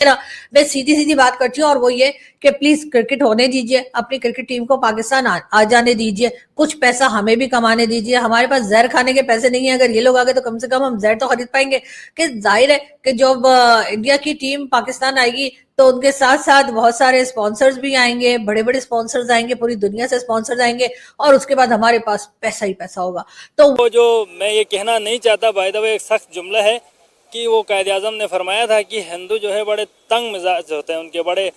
ना, मैं सीधी सीधी बात करती हूँ और वो ये कि प्लीज क्रिकेट होने दीजिए, अपनी क्रिकेट टीम को पाकिस्तान आ जाने दीजिए, कुछ पैसा हमें भी कमाने दीजिए। हमारे पास जहर खाने के पैसे नहीं है, अगर ये लोग आ गए तो कम से कम हम जहर तो खरीद पाएंगे। कि जाहिर है कि जब इंडिया की टीम पाकिस्तान आएगी तो उनके साथ साथ बहुत सारे स्पॉन्सर्स भी आएंगे, बड़े बड़े स्पॉन्सर्स आएंगे, पूरी दुनिया से स्पॉन्सर्स आएंगे और उसके बाद हमारे पास पैसा ही पैसा होगा। तो जो मैं ये कहना नहीं चाहता, बाय द वे एक सख्त जुमला है कि वो कायद-ए-आज़म ने फरमाया था कि हिंदू जो है बड़े तंग मिजाज होते हैं, उनके बड़े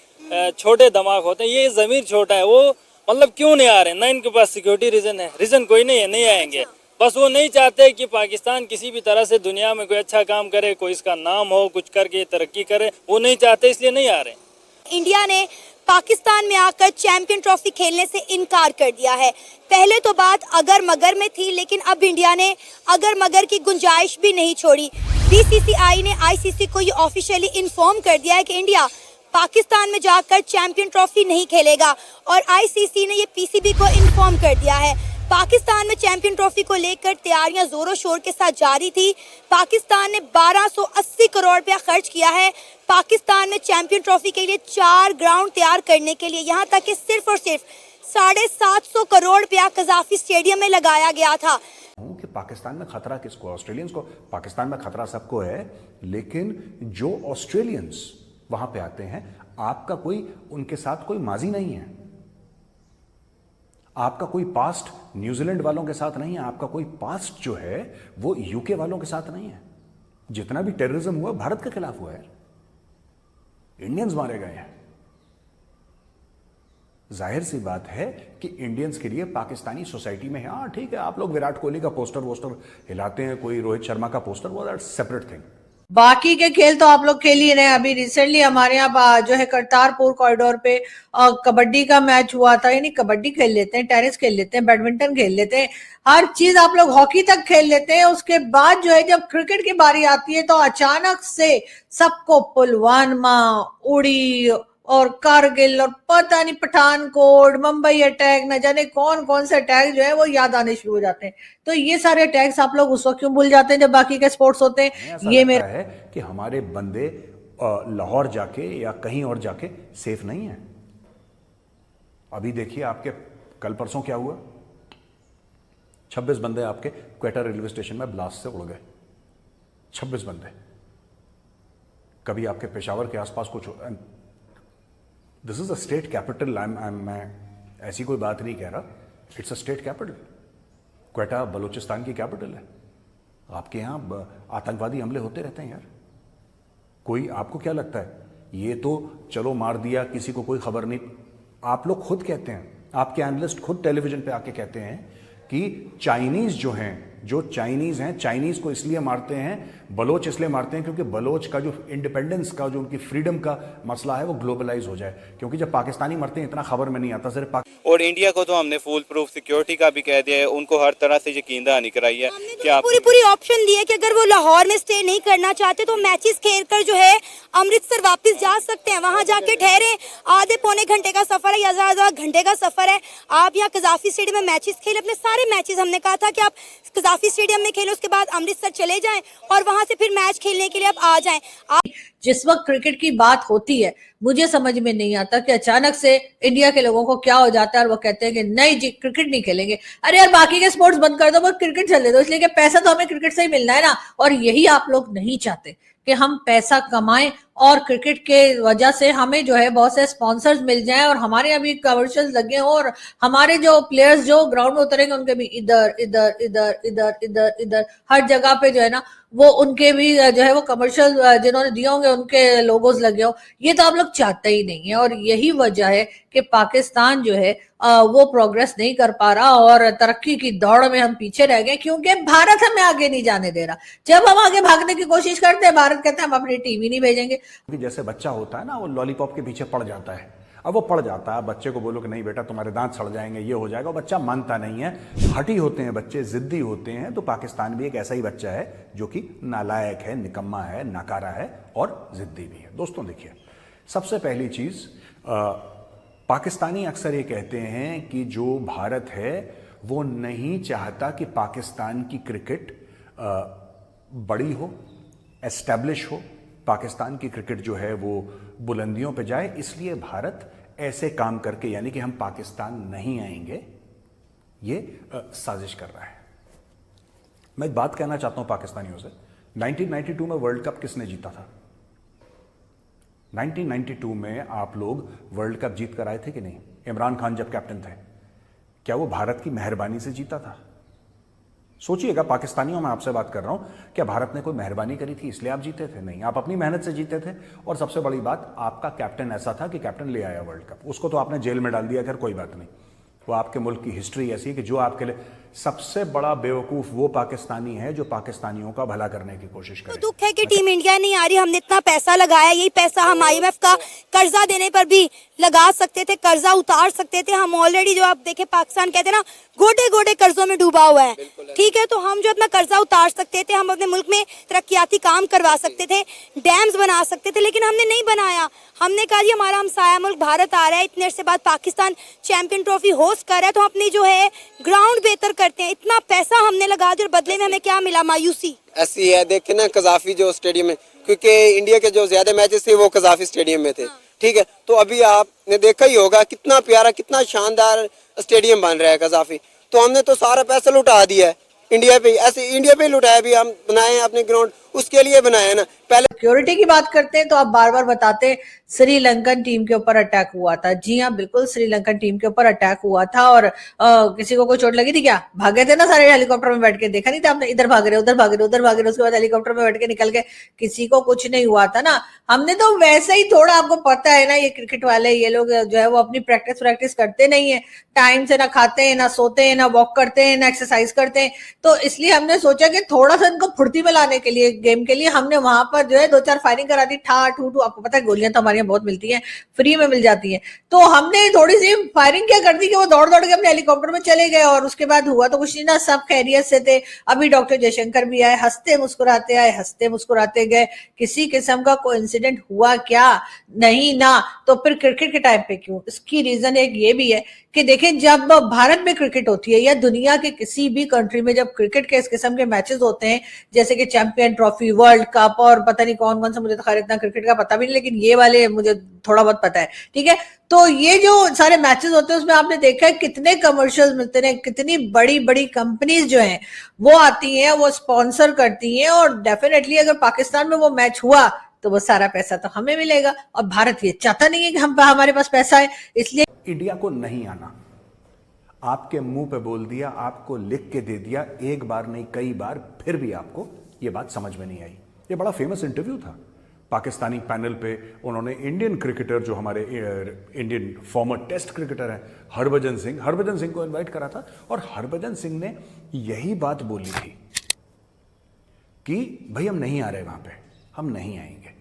छोटे दिमाग होते हैं। ये ज़मीर छोटा है, वो मतलब क्यों नहीं आ रहे? ना इनके पास सिक्योरिटी रीज़न है, रीज़न कोई नहीं है, नहीं आएंगे। बस वो नहीं चाहते कि पाकिस्तान किसी भी तरह से दुनिया में कोई अच्छा काम करे, कोई इसका नाम हो, कुछ करके तरक्की करे, वो नहीं चाहते, इसलिए नहीं आ रहे। इंडिया ने पाकिस्तान में आकर चैंपियन ट्रॉफी खेलने से इनकार कर दिया है। पहले तो बात अगर मगर में थी, लेकिन अब इंडिया ने अगर मगर की गुंजाइश भी नहीं छोड़ी। बीसीसीआई ने आईसीसी को ये ऑफिशियली इन्फॉर्म कर दिया है कि इंडिया पाकिस्तान में जाकर चैंपियन ट्रॉफी नहीं खेलेगा और आईसीसी ने ये पीसीबी को इन्फॉर्म कर दिया है। पाकिस्तान में चैंपियन ट्रॉफी को लेकर तैयारियां जोरों शोर के साथ जारी थी। पाकिस्तान ने 1280 करोड़ रुपया खर्च किया है पाकिस्तान में चैंपियन ट्रॉफी के लिए 4 ग्राउंड तैयार करने के लिए। यहाँ तक कि सिर्फ और सिर्फ 750 करोड़ रुपया कजाफी स्टेडियम में लगाया गया था। कि पाकिस्तान में खतरा किसको? ऑस्ट्रेलियंस को। पाकिस्तान में खतरा सबको है, लेकिन जो ऑस्ट्रेलियंस वहां पे आते हैं, आपका कोई उनके साथ कोई माजी नहीं है, आपका कोई पास्ट न्यूजीलैंड वालों के साथ नहीं है, आपका कोई पास्ट जो है वो यूके वालों के साथ नहीं है। जितना भी टेररिज्म हुआ भारत के खिलाफ हुआ है, इंडियंस मारे गए हैं। जाहिर सी बात है कि इंडियंस के लिए पाकिस्तानी सोसाइटी में, हाँ ठीक है, आप लोग विराट कोहली का पोस्टर वोस्टर हिलाते हैं, कोई रोहित शर्मा का पोस्टर, वो दैट्स सेपरेट थिंग। बाकी के खेल तो आप लोग खेल ही रहे हैं। अभी रिसेंटली हमारे यहाँ जो है करतारपुर कॉरिडोर पे कबड्डी का मैच हुआ था। यानी कबड्डी खेल लेते हैं, टेनिस खेल लेते हैं, बैडमिंटन खेल लेते हैं, हर चीज आप लोग हॉकी तक खेल लेते हैं। उसके बाद जो है जब क्रिकेट की बारी आती है तो अचानक से सबको पुलवामा, उड़ी और कारगिल और पता नहीं पठानकोट, मुंबई अटैक, न जाने कौन कौन से अटैक जो है वो याद आने शुरू हो जाते हैं। तो ये सारे अटैक्स आप लोग उस वक्त क्यों भूल जाते हैं जब बाकी के स्पोर्ट्स होते हैं? ये मेरा है कि हमारे बंदे लाहौर जाके या कहीं और जाके सेफ नहीं है। अभी देखिए आपके कल परसों क्या हुआ, 26 बंदे आपके क्वेटा रेलवे स्टेशन में ब्लास्ट से उड़ गए। 26 बंदे। कभी आपके पेशावर के आसपास कुछ, this is a state capital. मैं ऐसी कोई बात नहीं कह रहा, it's a state capital. Quetta Balochistan की कैपिटल है। आपके यहाँ आतंकवादी हमले होते रहते हैं यार। कोई, आपको क्या लगता है ये तो चलो मार दिया, किसी को कोई खबर नहीं? आप लोग खुद कहते हैं, आपके एनालिस्ट खुद टेलीविजन पे आके कहते हैं कि चाइनीज जो हैं, जो चाइनीज हैं, चाइनीज को इसलिए मारते हैं, बलोच इसलिए मारते हैं क्योंकि बलोच का जो इंडिपेंडेंस का, जो उनकी फ्रीडम का मसला है वो ग्लोबलाइज हो जाए। क्योंकि जब पाकिस्तानी मरते हैं इतना खबर में नहीं आता, सिर्फ और इंडिया को तो हमने फुल प्रूफ सिक्योरिटी का भी कह दिया है, उनको हर तरह से यकीन दहानी कराई है कि आप पूरी ऑप्शन दी है कि अगर वो लाहौर में स्टे नहीं करना चाहते तो मैचेस खेलकर जो है अमृतसर वापस जा सकते हैं। वहां जाके ठहरे, आधे पौने घंटे का सफर है या ज्यादा घंटे का सफर है। आप यहाँ कजाफी स्टेडियम में मैचेस खेले, अपने सारे मैचेस हमने कहा था कि आप कजाफी स्टेडियम में खेलो, उसके बाद अमृतसर चले जाएं और वहां से फिर मैच खेलने के लिए आप आ जाएं। जिस वक्त क्रिकेट की बात होती है मुझे समझ में नहीं आता कि अचानक से इंडिया के लोगों को क्या हो जाता है और वो कहते हैं कि नहीं जी क्रिकेट नहीं खेलेंगे। अरे यार बाकी के स्पोर्ट्स बंद कर दो, बस क्रिकेट चलने दो, इसलिए कि पैसा तो हमें क्रिकेट से ही मिलना है ना। और यही आप लोग नहीं चाहते कि हम पैसा कमाएं और क्रिकेट के वजह से हमें जो है बहुत से स्पॉन्सर्स मिल जाएं और हमारे यहाँ भी कमर्शियल्स लगे हों और हमारे जो प्लेयर्स जो ग्राउंड में उतरेंगे उनके भी इधर इधर इधर इधर इधर इधर हर जगह पे जो है ना वो उनके भी जो है वो कमर्शियल जिन्होंने दिए होंगे उनके लोगोज लगे हो। ये तो आप लोग चाहते ही नहीं है और यही वजह है कि पाकिस्तान जो है वो प्रोग्रेस नहीं कर पा रहा और तरक्की की दौड़ में हम पीछे रह गए क्योंकि भारत हमें आगे नहीं जाने दे रहा। जब हम आगे भागने की कोशिश करते हैं भारत कहते हैं हम अपनी टीम ही नहीं भेजेंगे। जैसे बच्चा होता है ना, वो लॉलीपॉप के पीछे पड़ जाता है। अब वो पड़ जाता है, बच्चे को बोलो कि नहीं बेटा तुम्हारे दांत सड़ जाएंगे, ये हो जाएगा, बच्चा मानता नहीं है। हठी होते हैं बच्चे, जिद्दी होते हैं। तो पाकिस्तान भी एक ऐसा ही बच्चा है जो कि नालायक है, निकम्मा है, नाकारा है और जिद्दी भी है। दोस्तों देखिए, सबसे पहली चीज, पाकिस्तानी अक्सर ये कहते हैं कि जो भारत है वो नहीं चाहता कि पाकिस्तान की क्रिकेट बड़ी हो, एस्टैब्लिश हो, पाकिस्तान की क्रिकेट जो है वो बुलंदियों पे जाए, इसलिए भारत ऐसे काम करके, यानी कि हम पाकिस्तान नहीं आएंगे, ये साजिश कर रहा है। मैं एक बात कहना चाहता हूं पाकिस्तानियों से, 1992 में वर्ल्ड कप किसने जीता था? 1992 में आप लोग वर्ल्ड कप जीत कर आए थे कि नहीं? इमरान खान जब कैप्टन थे, क्या वो भारत की मेहरबानी से जीता था? सोचिएगा पाकिस्तानियों, मैं आपसे बात कर रहा हूं, क्या भारत ने कोई मेहरबानी करी थी इसलिए आप जीते थे? नहीं, आप अपनी मेहनत से जीते थे। और सबसे बड़ी बात, आपका कैप्टन ऐसा था कि कैप्टन ले आया वर्ल्ड कप, उसको तो आपने जेल में डाल दिया, खैर कोई बात नहीं, वो आपके मुल्क की हिस्ट्री ऐसी है कि जो आपके लिए सबसे बड़ा बेवकूफ वो पाकिस्तानी है जो पाकिस्तानियों का भला करने की कोशिश करे। तो दुख है कि टीम इंडिया नहीं आ रही। हमने इतना पैसा लगाया, यही पैसा हम IMF का कर्जा देने पर भी लगा सकते थे, कर्जा उतार सकते थे। हम ऑलरेडी, जो आप देखे, पाकिस्तान कहते हैं ना, गोटे गोटे कर्जों में डूबा हुआ है, ठीक है। तो हम जो अपना कर्जा उतार सकते थे, हम अपने मुल्क में तरक्याती काम करवा सकते थे, डैम्स बना सकते थे, लेकिन हमने नहीं बनाया। हमने कहा जी हमारा हमसाया मुल्क भारत आ रहा है, इतने अर्से बाद पाकिस्तान चैंपियन ट्रॉफी होस्ट कर रहा है, तो अपनी जो है ग्राउंड बेहतर करते हैं। इतना पैसा हमने लगा दिया और बदले में हमें क्या मिला? मायूसी। ऐसी है, देखे ना कजाफी जो स्टेडियम में, क्योंकि इंडिया के जो ज्यादा मैचेस थे वो कजाफी स्टेडियम में थे, ठीक है। तो अभी आपने देखा ही होगा कितना प्यारा, कितना शानदार स्टेडियम बन रहा है कजाफी। तो हमने तो सारा पैसा लुटा दिया है इंडिया पे, ऐसे इंडिया पे लुटाया। भी हम बनाए अपने ग्राउंड, उसके लिए बनाए ना। पहले सिक्योरिटी की बात करते हैं तो आप बार बार बताते हैं श्रीलंकन टीम के ऊपर अटैक हुआ था। जी हाँ, बिल्कुल श्रीलंकन टीम के ऊपर अटैक हुआ था। और किसी को कोई चोट लगी थी क्या? भागे थे ना सारे हेलीकॉप्टर में बैठ के, देखा नहीं था आपने? इधर भाग रहे, उधर भाग रहे, उधर भाग रहे, उसके बाद हेलीकॉप्टर में बैठ के निकल गए, किसी को कुछ नहीं हुआ था ना। हमने तो वैसे ही, थोड़ा आपको पता है ना, ये क्रिकेट वाले, ये लोग जो है वो अपनी प्रैक्टिस करते नहीं है, टाइम से ना खाते हैं, ना सोते हैं, ना वॉक करते हैं, ना एक्सरसाइज करते हैं। तो इसलिए हमने सोचा कि थोड़ा सा इनको फुर्ती में लाने के लिए, गेम के लिए, हमने वहां पर जो है 2-4 फायरिंग करा दी, ठा ठू ठू। आपको पता है गोलियां तो हमारे यहाँ बहुत मिलती हैं, फ्री में मिल जाती हैं। तो हमने थोड़ी सी फायरिंग क्या कर दी कि वो दौड़ दौड़ के अपने हेलीकॉप्टर में चले गए, और उसके बाद हुआ तो कुछ नहीं ना, सब खैरियत से थे। अभी डॉक्टर जयशंकर भी आए, हंसते मुस्कुराते आए, हंसते मुस्कुराते गए, किसी किस्म का कोई इंसिडेंट हुआ क्या? नहीं ना। तो फिर क्रिकेट के टाइम पे क्यों? इसकी रीजन एक ये भी है कि देखें, जब भारत में क्रिकेट होती है या दुनिया के किसी भी कंट्री में जब क्रिकेट के इस किस्म के मैचेस होते हैं, जैसे कि चैंपियन ट्रॉफी, वर्ल्ड कप, और पता नहीं कौन कौन सा, मुझे तो खैर इतना क्रिकेट का पता भी नहीं, लेकिन ये वाले मुझे थोड़ा बहुत पता है, ठीक है। तो ये जो सारे मैचेस होते हैं उसमें आपने देखा है कितने कमर्शियल्स मिलते हैं, कितनी बड़ी बड़ी कंपनीज जो हैं वो आती हैं, वो स्पॉन्सर करती हैं, और डेफिनेटली अगर पाकिस्तान में वो मैच हुआ तो वो सारा पैसा तो हमें मिलेगा। और भारत ये चाहता नहीं है कि हमारे पास पैसा है, इसलिए इंडिया को नहीं आना, आपके मुंह पे बोल दिया, आपको लिख के दे दिया, एक बार नहीं कई बार, फिर भी आपको ये बात समझ में नहीं आई। ये बड़ा फेमस इंटरव्यू था पाकिस्तानी पैनल पे, उन्होंने इंडियन क्रिकेटर, जो हमारे इंडियन फॉर्मर टेस्ट क्रिकेटर हैं हरभजन सिंह को इनवाइट करा था, और हरभजन सिंह ने यही बात बोली थी कि भाई हम नहीं आ रहे वहां पे, हम नहीं आएंगे,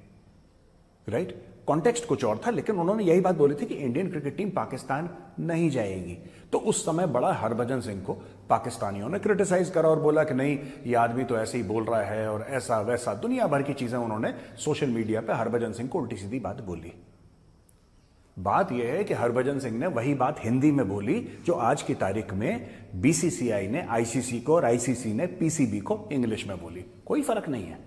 राइट। कॉन्टेक्स्ट कुछ और था, लेकिन उन्होंने यही बात बोली थी कि इंडियन क्रिकेट टीम पाकिस्तान नहीं जाएगी। तो उस समय बड़ा हरभजन सिंह को पाकिस्तानियों ने क्रिटिसाइज करा और बोला कि नहीं, ये आदमी तो ऐसे ही बोल रहा है, और ऐसा वैसा दुनिया भर की चीजें उन्होंने सोशल मीडिया पे हरभजन सिंह को उल्टी सीधी बात बोली। बात यह है कि हरभजन सिंह ने वही बात हिंदी में बोली जो आज की तारीख में BCCI ने ICC को और ICC ने PCB को इंग्लिश में बोली। कोई फर्क नहीं है।